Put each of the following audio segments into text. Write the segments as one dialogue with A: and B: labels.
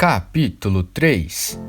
A: Capítulo 3.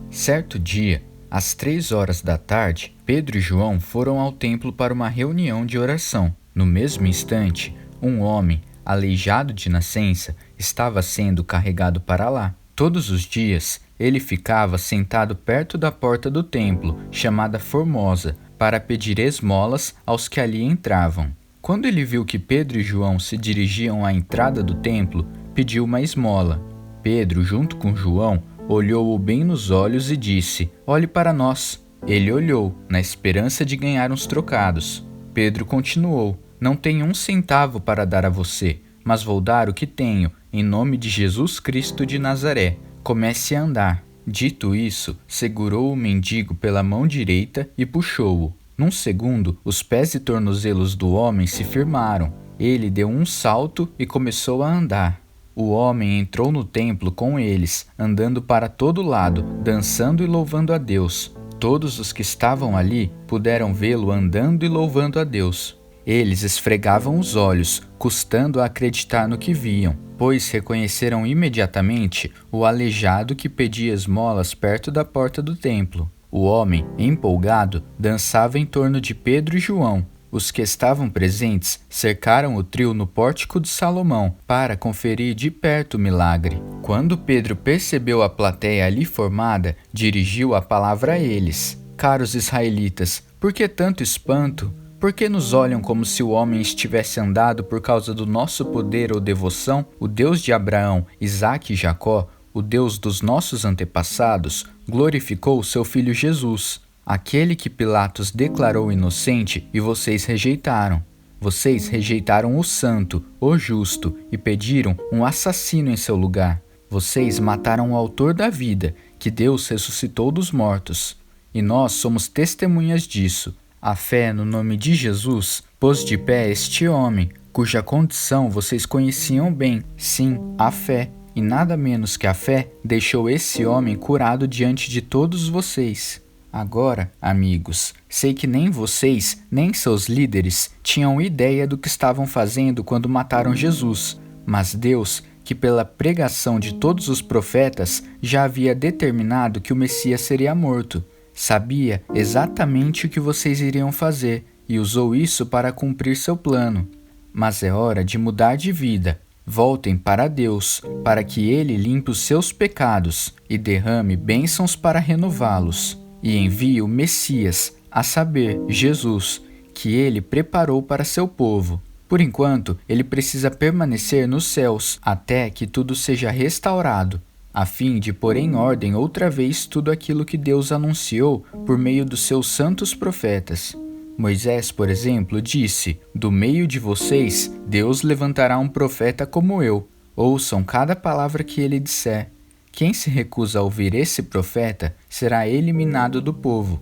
A: Certo dia, às 3 horas da tarde, Pedro e João foram ao templo para uma reunião de oração. No mesmo instante, um homem, aleijado de nascença, estava sendo carregado para lá. Todos os dias, ele ficava sentado perto da porta do templo, chamada Formosa, para pedir esmolas aos que ali entravam. Quando ele viu que Pedro e João se dirigiam à entrada do templo, pediu uma esmola. Pedro, junto com João, olhou-o bem nos olhos e disse: "Olhe para nós." Ele olhou, na esperança de ganhar uns trocados. Pedro continuou: "Não tenho um centavo para dar a você, mas vou dar o que tenho, em nome de Jesus Cristo de Nazaré. Comece a andar." Dito isso, segurou o mendigo pela mão direita e puxou-o. Num segundo, os pés e tornozelos do homem se firmaram. Ele deu um salto e começou a andar. O homem entrou no templo com eles, andando para todo lado, dançando e louvando a Deus. Todos os que estavam ali puderam vê-lo andando e louvando a Deus. Eles esfregavam os olhos, custando a acreditar no que viam, pois reconheceram imediatamente o aleijado que pedia esmolas perto da porta do templo. O homem, empolgado, dançava em torno de Pedro e João. Os que estavam presentes cercaram o trio no pórtico de Salomão para conferir de perto o milagre. Quando Pedro percebeu a plateia ali formada, dirigiu a palavra a eles: "Caros israelitas, por que tanto espanto? Por que nos olham como se o homem estivesse andado por causa do nosso poder ou devoção? O Deus de Abraão, Isaque e Jacó, o Deus dos nossos antepassados, glorificou o seu filho Jesus, aquele que Pilatos declarou inocente e vocês rejeitaram. Vocês rejeitaram o santo, o justo, e pediram um assassino em seu lugar. Vocês mataram o autor da vida, que Deus ressuscitou dos mortos. E nós somos testemunhas disso. A fé no nome de Jesus pôs de pé este homem, cuja condição vocês conheciam bem. Sim, a fé, e nada menos que a fé, deixou esse homem curado diante de todos vocês. Agora, amigos, sei que nem vocês, nem seus líderes tinham ideia do que estavam fazendo quando mataram Jesus, mas Deus, que pela pregação de todos os profetas já havia determinado que o Messias seria morto, sabia exatamente o que vocês iriam fazer e usou isso para cumprir seu plano. Mas é hora de mudar de vida. Voltem para Deus, para que Ele limpe os seus pecados e derrame bênçãos para renová-los. E envie o Messias, a saber, Jesus, que Ele preparou para seu povo. Por enquanto, Ele precisa permanecer nos céus, até que tudo seja restaurado, a fim de pôr em ordem outra vez tudo aquilo que Deus anunciou por meio dos seus santos profetas. Moisés, por exemplo, disse: "Do meio de vocês, Deus levantará um profeta como eu. Ouçam cada palavra que ele disser. Quem se recusa a ouvir esse profeta será eliminado do povo."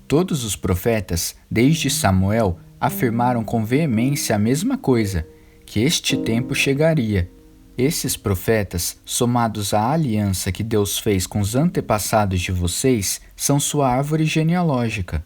A: Todos os profetas, desde Samuel, afirmaram com veemência a mesma coisa, que este tempo chegaria. Esses profetas, somados à aliança que Deus fez com os antepassados de vocês, são sua árvore genealógica.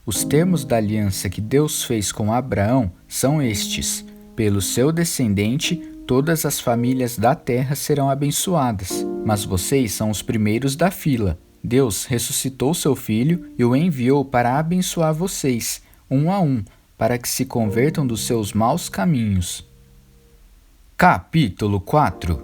A: Os termos da aliança que Deus fez com Abraão são estes: pelo seu descendente, todas as famílias da terra serão abençoadas. Mas vocês são os primeiros da fila. Deus ressuscitou seu filho e o enviou para abençoar vocês, um a um, para que se convertam dos seus maus caminhos. Capítulo 4.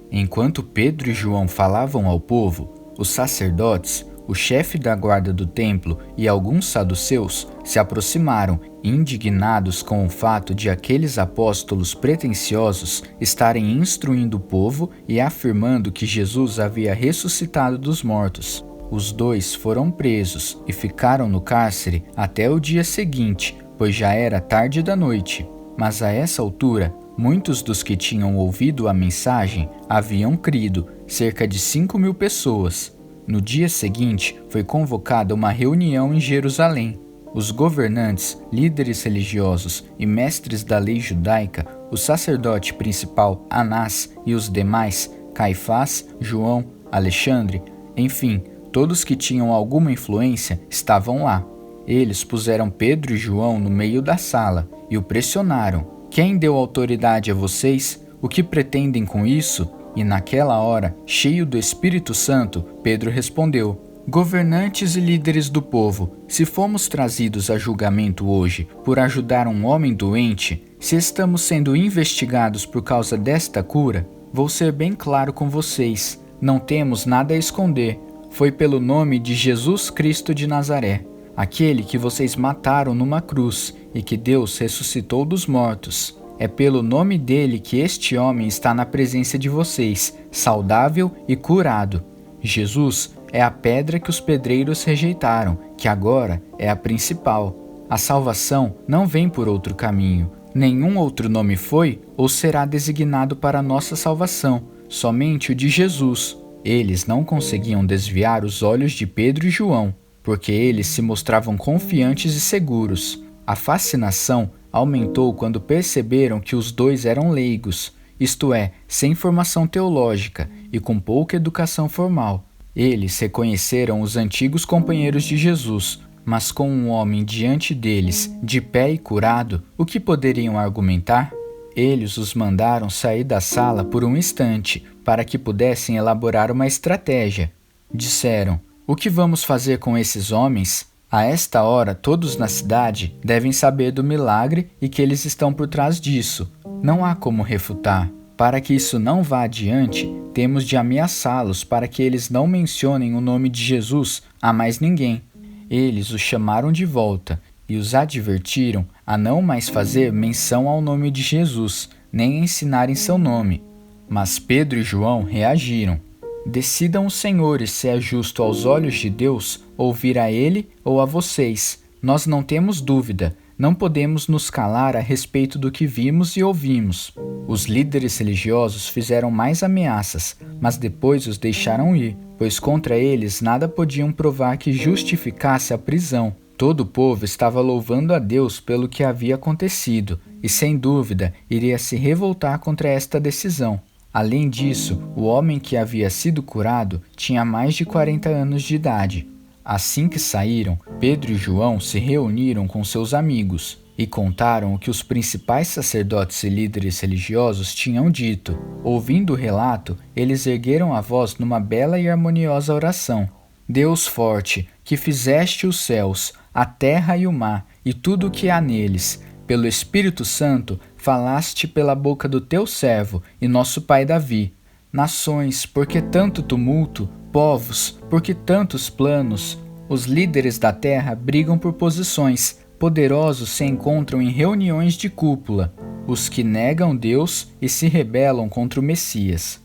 A: Enquanto Pedro e João falavam ao povo, os sacerdotes, o chefe da guarda do templo e alguns saduceus se aproximaram, indignados com o fato de aqueles apóstolos pretensiosos estarem instruindo o povo e afirmando que Jesus havia ressuscitado dos mortos. Os dois foram presos e ficaram no cárcere até o dia seguinte, pois já era tarde da noite. Mas a essa altura, muitos dos que tinham ouvido a mensagem haviam crido, cerca de 5.000 pessoas. No dia seguinte, foi convocada uma reunião em Jerusalém. Os governantes, líderes religiosos e mestres da lei judaica, o sacerdote principal Anás e os demais, Caifás, João, Alexandre, enfim, todos que tinham alguma influência estavam lá. Eles puseram Pedro e João no meio da sala e o pressionaram. "Quem deu autoridade a vocês? O que pretendem com isso?" E naquela hora, cheio do Espírito Santo, Pedro respondeu: Governantes e líderes do povo, se fomos trazidos a julgamento hoje por ajudar um homem doente, se estamos sendo investigados por causa desta cura, vou ser bem claro com vocês, não temos nada a esconder. Foi pelo nome de Jesus Cristo de Nazaré, aquele que vocês mataram numa cruz e que Deus ressuscitou dos mortos. É pelo nome dele que este homem está na presença de vocês, saudável e curado. Jesus é a pedra que os pedreiros rejeitaram, que agora é a principal. A salvação não vem por outro caminho. Nenhum outro nome foi ou será designado para a nossa salvação, somente o de Jesus. Eles não conseguiam desviar os olhos de Pedro e João, porque eles se mostravam confiantes e seguros. A fascinação aumentou quando perceberam que os dois eram leigos, isto é, sem formação teológica e com pouca educação formal. Eles reconheceram os antigos companheiros de Jesus, mas com um homem diante deles, de pé e curado, o que poderiam argumentar? Eles os mandaram sair da sala por um instante, para que pudessem elaborar uma estratégia. Disseram: O que vamos fazer com esses homens? A esta hora, todos na cidade devem saber do milagre e que eles estão por trás disso. Não há como refutar. Para que isso não vá adiante, temos de ameaçá-los para que eles não mencionem o nome de Jesus a mais ninguém. Eles os chamaram de volta e os advertiram a não mais fazer menção ao nome de Jesus, nem ensinar em seu nome. Mas Pedro e João reagiram. Decidam os senhores se é justo aos olhos de Deus ouvir a ele ou a vocês. Nós não temos dúvida, não podemos nos calar a respeito do que vimos e ouvimos. Os líderes religiosos fizeram mais ameaças, mas depois os deixaram ir, pois contra eles nada podiam provar que justificasse a prisão. Todo o povo estava louvando a Deus pelo que havia acontecido e, sem dúvida, iria se revoltar contra esta decisão. Além disso, o homem que havia sido curado tinha mais de 40 anos de idade. Assim que saíram, Pedro e João se reuniram com seus amigos e contaram o que os principais sacerdotes e líderes religiosos tinham dito. Ouvindo o relato, eles ergueram a voz numa bela e harmoniosa oração. Deus forte, que fizeste os céus, a terra e o mar, e tudo o que há neles, pelo Espírito Santo, falaste pela boca do teu servo e nosso pai Davi. Nações, por que tanto tumulto? Povos, por que tantos planos? Os líderes da terra brigam por posições, poderosos se encontram em reuniões de cúpula, os que negam Deus e se rebelam contra o Messias.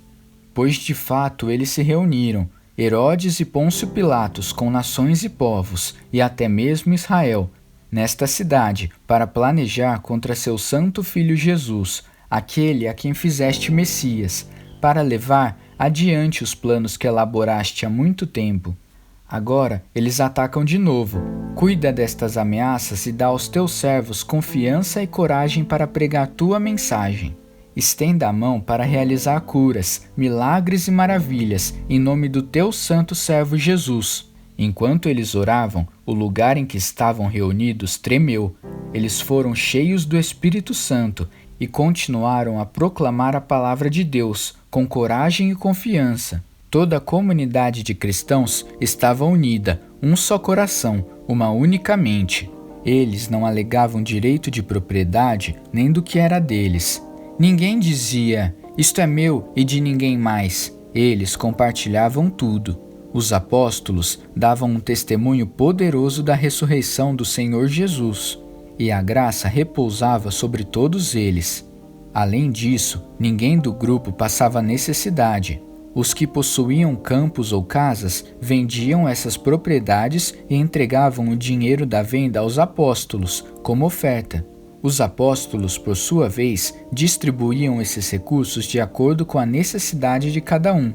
A: Pois de fato eles se reuniram, Herodes e Pôncio Pilatos, com nações e povos, e até mesmo Israel, nesta cidade, para planejar contra seu santo filho Jesus, aquele a quem fizeste Messias, para levar adiante os planos que elaboraste há muito tempo. Agora eles atacam de novo. Cuida destas ameaças e dá aos teus servos confiança e coragem para pregar tua mensagem. Estenda a mão para realizar curas, milagres e maravilhas, em nome do teu santo servo Jesus. Enquanto eles oravam, o lugar em que estavam reunidos tremeu. Eles foram cheios do Espírito Santo e continuaram a proclamar a palavra de Deus com coragem e confiança. Toda a comunidade de cristãos estava unida, um só coração, uma única mente. Eles não alegavam direito de propriedade nem do que era deles. Ninguém dizia, isto é meu e de ninguém mais. Eles compartilhavam tudo. Os apóstolos davam um testemunho poderoso da ressurreição do Senhor Jesus, e a graça repousava sobre todos eles. Além disso, ninguém do grupo passava necessidade. Os que possuíam campos ou casas vendiam essas propriedades e entregavam o dinheiro da venda aos apóstolos, como oferta. Os apóstolos, por sua vez, distribuíam esses recursos de acordo com a necessidade de cada um.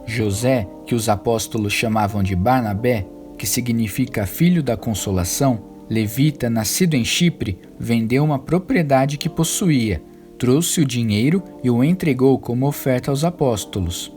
A: José, que os apóstolos chamavam de Barnabé, que significa filho da consolação, levita nascido em Chipre, vendeu uma propriedade que possuía, trouxe o dinheiro e o entregou como oferta aos apóstolos.